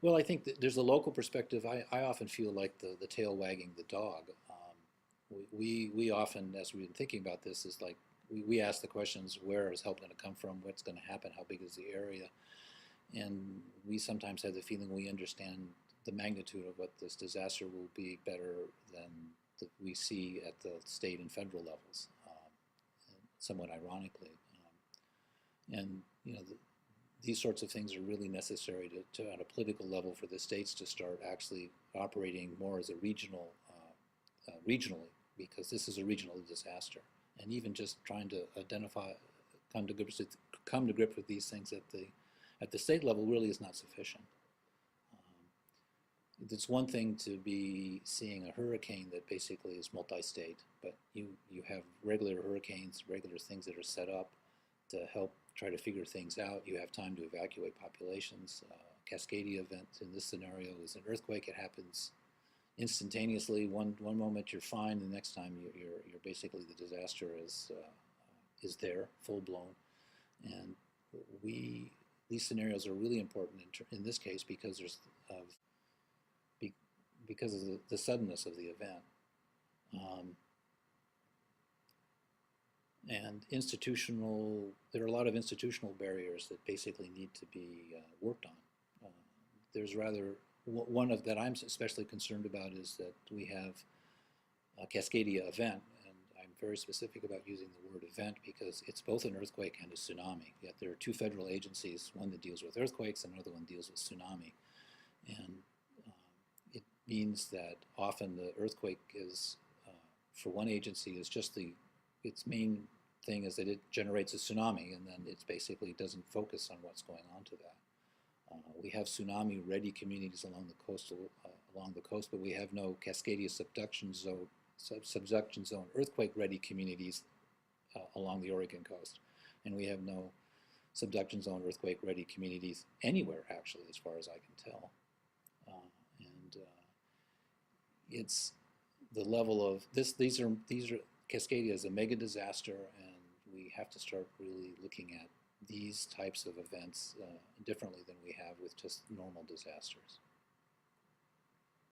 Well, I think that there's a local perspective. I often feel like the tail wagging the dog. We often, as we've been thinking about this, is like we ask the questions: where is help going to come from? What's going to happen? How big is the area? And we sometimes have the feeling we understand the magnitude of what this disaster will be better than we see at the state and federal levels, somewhat ironically. And you know, these sorts of things are really necessary on a political level for the states to start actually operating more as a regionally, because this is a regional disaster. And even just trying to identify, come to grips with, come to grip with these things at the state level really is not sufficient. It's one thing to be seeing a hurricane that basically is multi-state, but you have regular hurricanes, regular things that are set up to help try to figure things out. You have time to evacuate populations. Cascadia event in this scenario is an earthquake. It happens instantaneously. One moment you're fine, the next time you're basically the disaster is there, full blown. And these scenarios are really important in this case because because of the suddenness of the event. And there are a lot of institutional barriers that basically need to be worked on. There's rather, one of that I'm especially concerned about is that we have a Cascadia event, and I'm very specific about using the word event because it's both an earthquake and a tsunami. Yet there are two federal agencies, one that deals with earthquakes, and another one deals with tsunami. And it means that often the earthquake is, for one agency, is just its main thing is that it generates a tsunami, and then it basically doesn't focus on what's going on to that. We have tsunami-ready communities along the coast, but we have no Cascadia subduction zone earthquake-ready communities along the Oregon coast, and we have no subduction zone earthquake-ready communities anywhere actually, as far as I can tell. It's the level of this. These are Cascadia is a mega disaster, and we have to start really looking at these types of events differently than we have with just normal disasters.